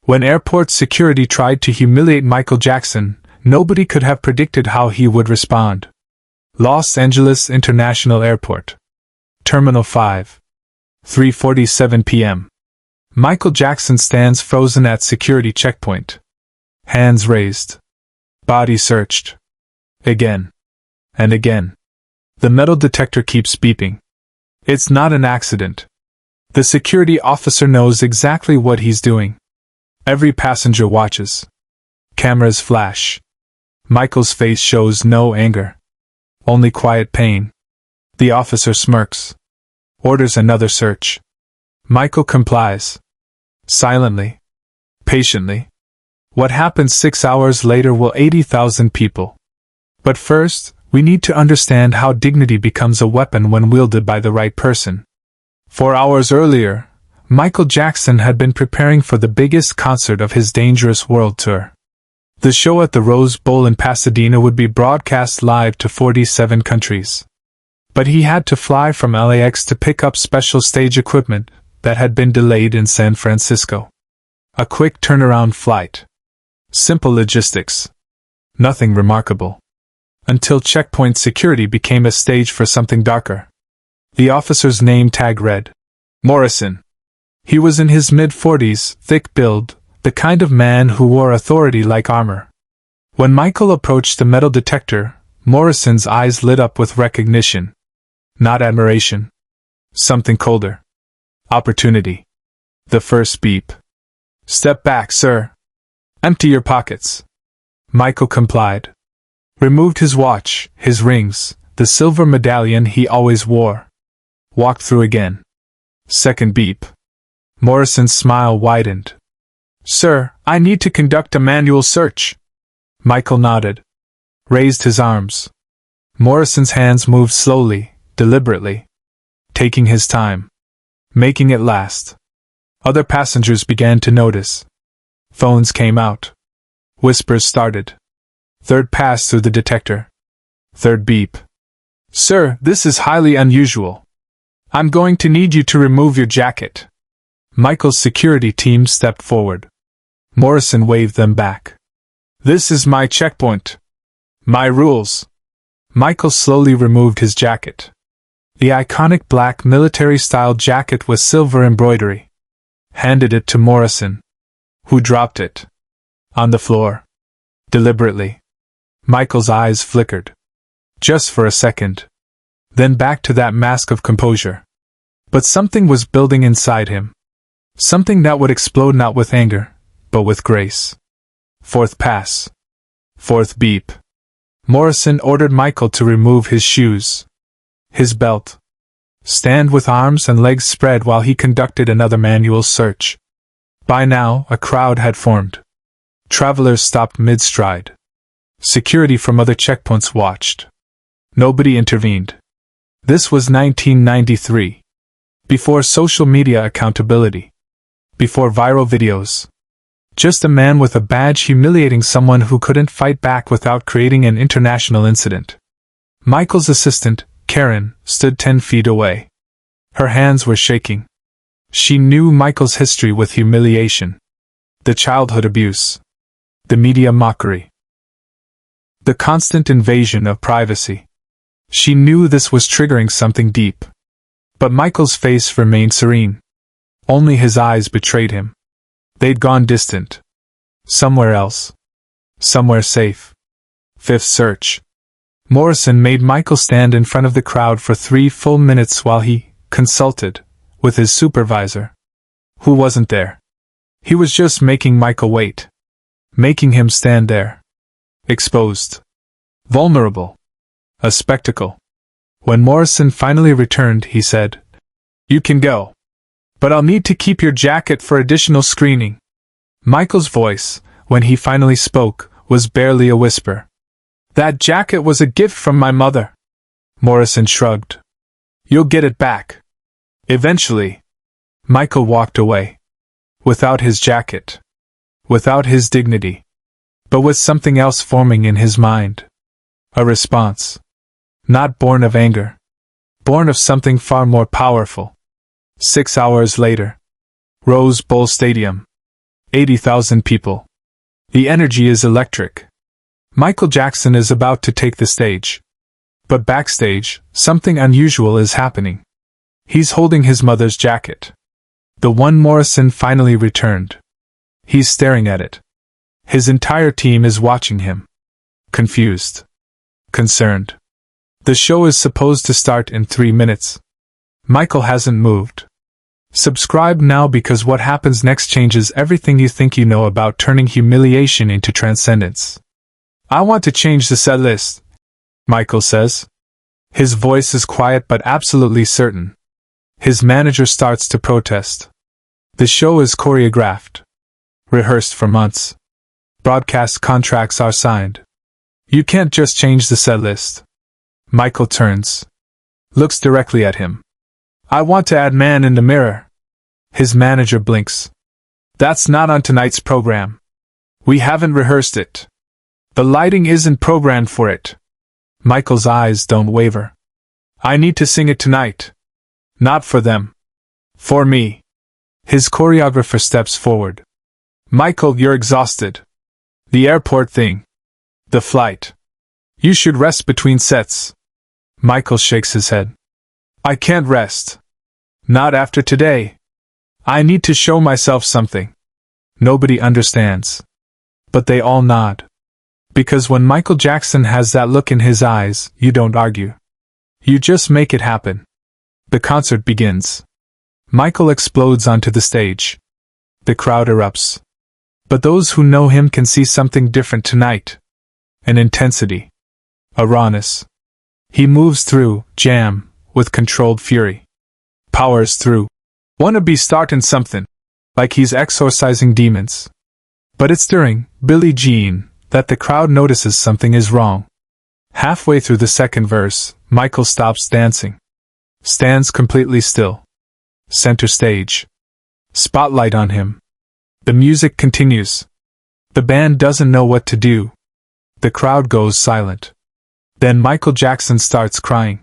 When airport security tried to humiliate Michael Jackson, nobody could have predicted how he would respond. Los Angeles International Airport. Terminal 5. 3:47 p.m. Michael Jackson stands frozen at security checkpoint. Hands raised. Body searched. Again. And again. The metal detector keeps beeping. It's not an accident. The security officer knows exactly what he's doing. Every passenger watches. Cameras flash. Michael's face shows no anger. Only quiet pain. The officer smirks. Orders another search. Michael complies. Silently. Patiently. What happens 6 hours later will 80,000 people. But first, we need to understand how dignity becomes a weapon when wielded by the right person. 4 hours earlier, Michael Jackson had been preparing for the biggest concert of his dangerous world tour. The show at the Rose Bowl in Pasadena would be broadcast live to 47 countries. But he had to fly from LAX to pick up special stage equipment that had been delayed in San Francisco. A quick turnaround flight. Simple logistics. Nothing remarkable. Until checkpoint security became a stage for something darker. The officer's name tag read, Morrison. He was in his mid-40s, thick build, the kind of man who wore authority like armor. When Michael approached the metal detector, Morrison's eyes lit up with recognition. Not admiration. Something colder. Opportunity. The first beep. Step back, sir. Empty your pockets. Michael complied. Removed his watch, his rings, the silver medallion he always wore. Walked through again. Second beep. Morrison's smile widened. Sir, I need to conduct a manual search. Michael nodded. Raised his arms. Morrison's hands moved slowly, deliberately. Taking his time. Making it last. Other passengers began to notice. Phones came out. Whispers started. Third pass through the detector. Third beep. Sir, this is highly unusual. I'm going to need you to remove your jacket. Michael's security team stepped forward. Morrison waved them back. This is my checkpoint. My rules. Michael slowly removed his jacket. The iconic black military-style jacket with silver embroidery. Handed it to Morrison, who dropped it. On the floor. Deliberately. Michael's eyes flickered. Just for a second. Then back to that mask of composure. But something was building inside him. Something that would explode not with anger, but with grace. Fourth pass. Fourth beep. Morrison ordered Michael to remove his shoes. His belt. Stand with arms and legs spread while he conducted another manual search. By now, a crowd had formed. Travelers stopped mid-stride. Security from other checkpoints watched. Nobody intervened. This was 1993. Before social media accountability. Before viral videos. Just a man with a badge humiliating someone who couldn't fight back without creating an international incident. Michael's assistant, Karen, stood 10 feet away. Her hands were shaking. She knew Michael's history with humiliation. The childhood abuse. The media mockery. The constant invasion of privacy. She knew this was triggering something deep. But Michael's face remained serene. Only his eyes betrayed him. They'd gone distant. Somewhere else. Somewhere safe. Fifth search. Morrison made Michael stand in front of the crowd for 3 full minutes while he consulted with his supervisor, who wasn't there. He was just making Michael wait. Making him stand there. Exposed. Vulnerable. A spectacle. When Morrison finally returned, he said, "You can go. But I'll need to keep your jacket for additional screening." Michael's voice, when he finally spoke, was barely a whisper. "That jacket was a gift from my mother." Morrison shrugged. "You'll get it back. Eventually." Michael walked away. Without his jacket. Without his dignity. But with something else forming in his mind. A response. Not born of anger. Born of something far more powerful. 6 hours later. Rose Bowl Stadium. 80,000 people. The energy is electric. Michael Jackson is about to take the stage. But backstage, something unusual is happening. He's holding his mother's jacket. The one Morrison finally returned. He's staring at it. His entire team is watching him. Confused. Concerned. The show is supposed to start in 3 minutes. Michael hasn't moved. Subscribe now because what happens next changes everything you think you know about turning humiliation into transcendence. I want to change the set list, Michael says. His voice is quiet but absolutely certain. His manager starts to protest. The show is choreographed. Rehearsed for months. Broadcast contracts are signed. You can't just change the set list. Michael turns. Looks directly at him. I want to add Man in the Mirror. His manager blinks. That's not on tonight's program. We haven't rehearsed it. The lighting isn't programmed for it. Michael's eyes don't waver. I need to sing it tonight. Not for them. For me. His choreographer steps forward. Michael, you're exhausted. The airport thing. The flight. You should rest between sets. Michael shakes his head. I can't rest. Not after today. I need to show myself something. Nobody understands. But they all nod. Because when Michael Jackson has that look in his eyes, you don't argue. You just make it happen. The concert begins. Michael explodes onto the stage. The crowd erupts. But those who know him can see something different tonight. An intensity. A rawness. He moves through, jam, with controlled fury. Powers through. Wanna be starting something. Like he's exorcising demons. But it's during Billie Jean that the crowd notices something is wrong. Halfway through the second verse, Michael stops dancing. Stands completely still. Center stage. Spotlight on him. The music continues. The band doesn't know what to do. The crowd goes silent. Then Michael Jackson starts crying.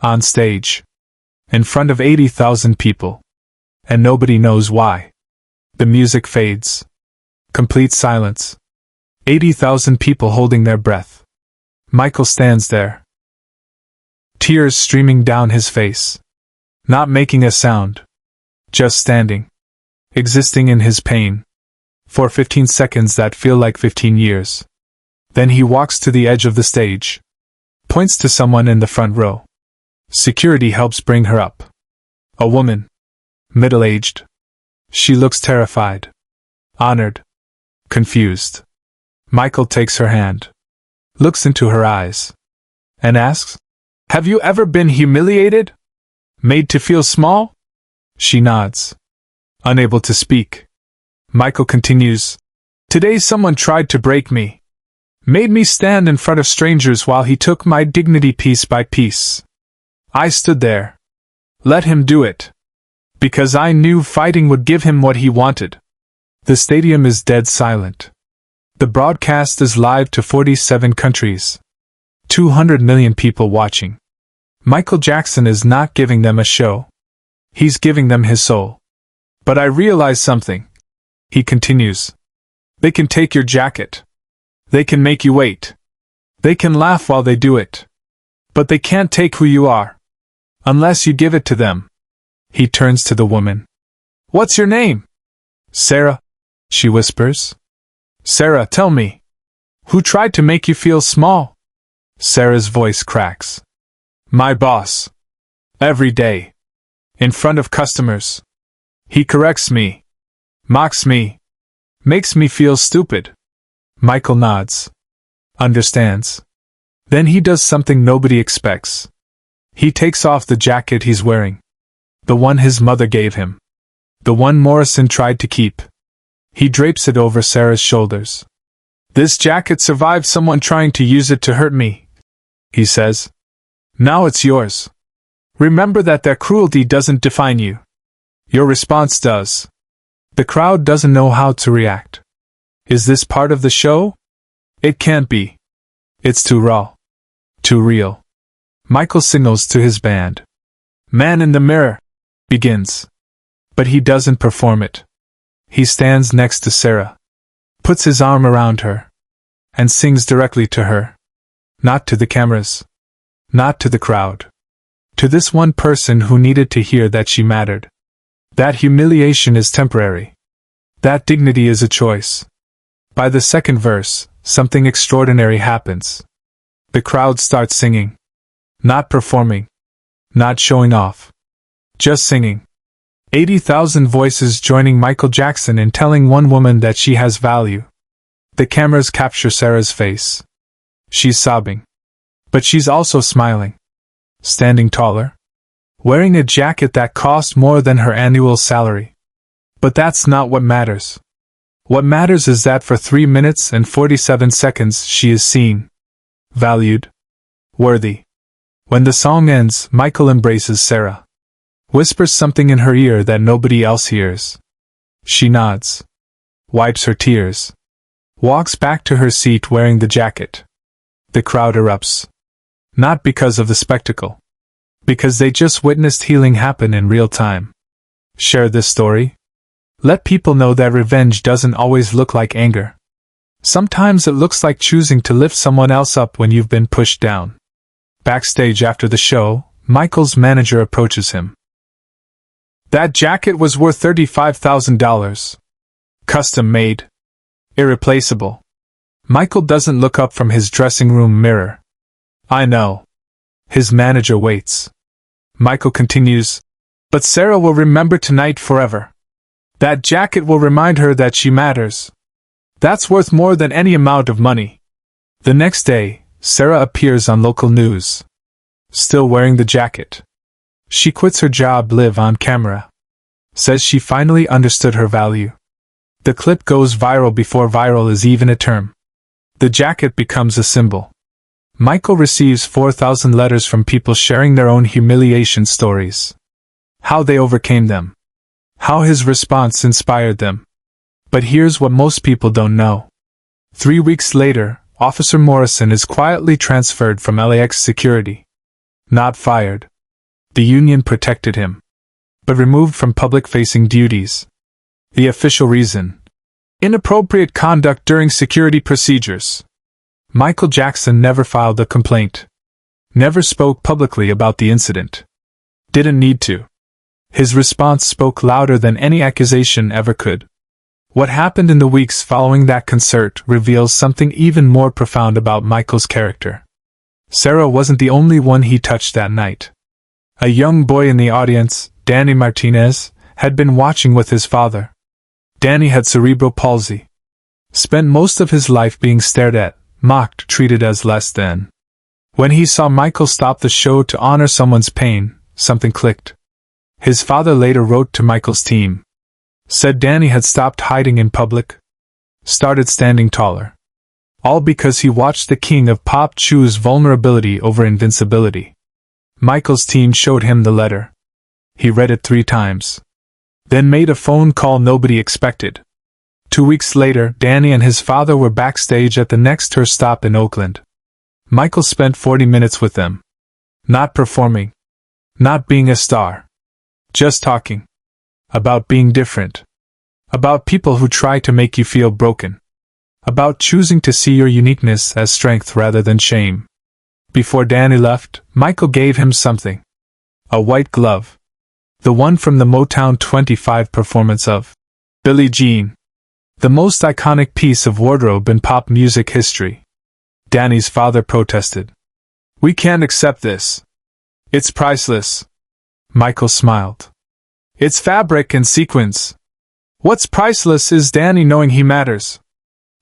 On stage. In front of 80,000 people. And nobody knows why. The music fades. Complete silence. 80,000 people holding their breath. Michael stands there. Tears streaming down his face. Not making a sound. Just standing. Existing in his pain. For 15 seconds that feel like 15 years. Then he walks to the edge of the stage. Points to someone in the front row. Security helps bring her up. A woman. Middle-aged. She looks terrified. Honored. Confused. Michael takes her hand. Looks into her eyes. And asks, "Have you ever been humiliated? Made to feel small?" She nods. Unable to speak. Michael continues, "Today someone tried to break me. Made me stand in front of strangers while he took my dignity piece by piece. I stood there. Let him do it. Because I knew fighting would give him what he wanted." The stadium is dead silent. The broadcast is live to 47 countries. 200 million people watching. Michael Jackson is not giving them a show. He's giving them his soul. "But I realize something," he continues. "They can take your jacket. They can make you wait. They can laugh while they do it. But they can't take who you are. Unless you give it to them." He turns to the woman. "What's your name?" "Sarah," she whispers. "Sarah, tell me. Who tried to make you feel small?" Sarah's voice cracks. "My boss. Every day. In front of customers. He corrects me. Mocks me. Makes me feel stupid." Michael nods. Understands. Then he does something nobody expects. He takes off the jacket he's wearing. The one his mother gave him. The one Morrison tried to keep. He drapes it over Sarah's shoulders. "This jacket survived someone trying to use it to hurt me," he says. "Now it's yours. Remember that their cruelty doesn't define you. Your response does." The crowd doesn't know how to react. Is this part of the show? It can't be. It's too raw. Too real. Michael signals to his band. "Man in the Mirror" begins. But he doesn't perform it. He stands next to Sarah, puts his arm around her, and sings directly to her. Not to the cameras. Not to the crowd. To this one person who needed to hear that she mattered. That humiliation is temporary. That dignity is a choice. By the second verse, something extraordinary happens. The crowd starts singing. Not performing. Not showing off. Just singing. 80,000 voices joining Michael Jackson in telling one woman that she has value. The cameras capture Sarah's face. She's sobbing. But she's also smiling. Standing taller. Wearing a jacket that cost more than her annual salary. But that's not what matters. What matters is that for 3 minutes and 47 seconds she is seen. Valued. Worthy. When the song ends, Michael embraces Sarah. Whispers something in her ear that nobody else hears. She nods. Wipes her tears. Walks back to her seat wearing the jacket. The crowd erupts. Not because of the spectacle. Because they just witnessed healing happen in real time. Share this story. Let people know that revenge doesn't always look like anger. Sometimes it looks like choosing to lift someone else up when you've been pushed down. Backstage after the show, Michael's manager approaches him. That jacket was worth $35,000. Custom made. Irreplaceable. Michael doesn't look up from his dressing room mirror. I know. His manager waits. Michael continues, but Sarah will remember tonight forever. That jacket will remind her that she matters. That's worth more than any amount of money. The next day, Sarah appears on local news. Still wearing the jacket. She quits her job live on camera. Says she finally understood her value. The clip goes viral before viral is even a term. The jacket becomes a symbol. Michael receives 4,000 letters from people sharing their own humiliation stories. How they overcame them. How his response inspired them. But here's what most people don't know. 3 weeks later, Officer Morrison is quietly transferred from LAX security. Not fired. The union protected him. But removed from public-facing duties. The official reason: inappropriate conduct during security procedures. Michael Jackson never filed a complaint. Never spoke publicly about the incident. Didn't need to. His response spoke louder than any accusation ever could. What happened in the weeks following that concert reveals something even more profound about Michael's character. Sarah wasn't the only one he touched that night. A young boy in the audience, Danny Martinez, had been watching with his father. Danny had cerebral palsy. Spent most of his life being stared at, mocked, treated as less than. When he saw Michael stop the show to honor someone's pain, something clicked. His father later wrote to Michael's team. Said Danny had stopped hiding in public. Started standing taller. All because he watched the king of pop choose vulnerability over invincibility. Michael's team showed him the letter. He read it 3 times. Then made a phone call nobody expected. 2 weeks later, Danny and his father were backstage at the next tour stop in Oakland. Michael spent 40 minutes with them. Not performing. Not being a star. Just talking. About being different. About people who try to make you feel broken. About choosing to see your uniqueness as strength rather than shame. Before Danny left, Michael gave him something. A white glove. The one from the Motown 25 performance of Billie Jean. The most iconic piece of wardrobe in pop music history. Danny's father protested. We can't accept this. It's priceless. Michael smiled. It's fabric and sequins. What's priceless is Danny knowing he matters.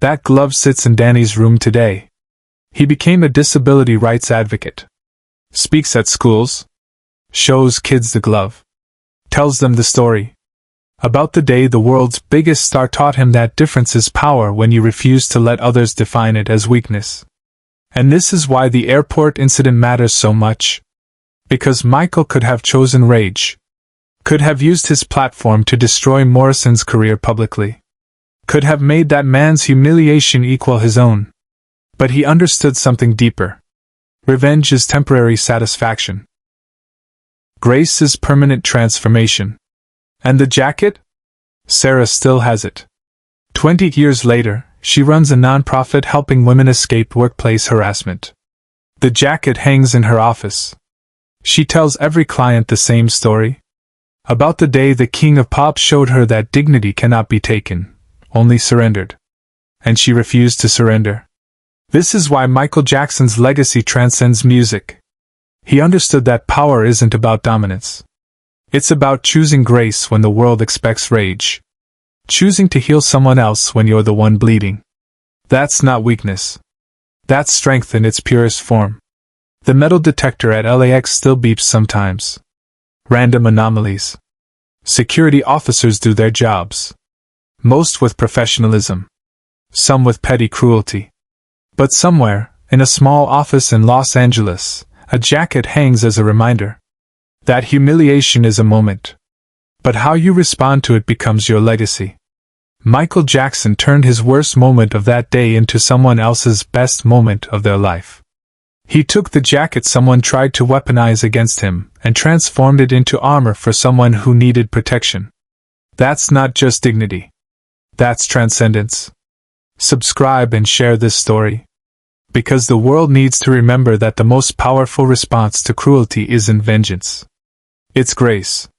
That glove sits in Danny's room today. He became a disability rights advocate. Speaks at schools. Shows kids the glove. Tells them the story. About the day the world's biggest star taught him that difference is power when you refuse to let others define it as weakness. And this is why the airport incident matters so much. Because Michael could have chosen rage. Could have used his platform to destroy Morrison's career publicly. Could have made that man's humiliation equal his own. But he understood something deeper. Revenge is temporary satisfaction. Grace is permanent transformation. And the jacket? Sarah still has it. 20 years later, she runs a nonprofit helping women escape workplace harassment. The jacket hangs in her office. She tells every client the same story. About the day the king of pop showed her that dignity cannot be taken, only surrendered. And she refused to surrender. This is why Michael Jackson's legacy transcends music. He understood that power isn't about dominance. It's about choosing grace when the world expects rage. Choosing to heal someone else when you're the one bleeding. That's not weakness. That's strength in its purest form. The metal detector at LAX still beeps sometimes. Random anomalies. Security officers do their jobs. Most with professionalism. Some with petty cruelty. But somewhere, in a small office in Los Angeles, a jacket hangs as a reminder. That humiliation is a moment. But how you respond to it becomes your legacy. Michael Jackson turned his worst moment of that day into someone else's best moment of their life. He took the jacket someone tried to weaponize against him and transformed it into armor for someone who needed protection. That's not just dignity. That's transcendence. Subscribe and share this story. Because the world needs to remember that the most powerful response to cruelty isn't vengeance. It's grace.